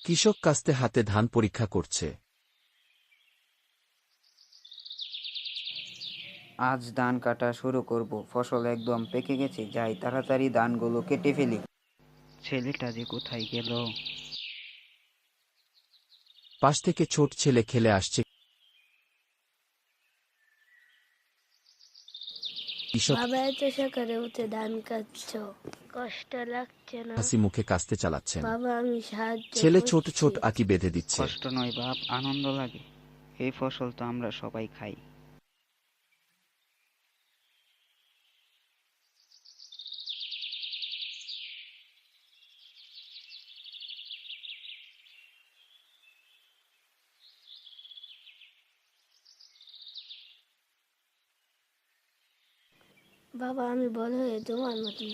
কৃষক কাস্তে হাতে ধান পরীক্ষা করছে। আজ ধান কাটা শুরু করব, ফসল একদম পেকে গেছে, যাই তাড়াতাড়ি ধানগুলো কেটে ফেলি। ছেলেটা যে কোথায় গেল? পাশ থেকে ছোট ছেলে খেলে আসছে। কৃষক বাবা এত সকালে উঠে ধান কাটছো, কষ্ট লাগছে না? হাসি মুখে কাস্তে চালাচ্ছেন। বাবা আমি সাহায্য ছেলে ছোট করছি। ছোট আঁটি বেঁধে দিচ্ছে। কষ্ট নয় বাপ, আনন্দ লাগে। এই ফসল তো আমরা সবাই খাই। বাবা আমি বড় হয়ে তোমার মতো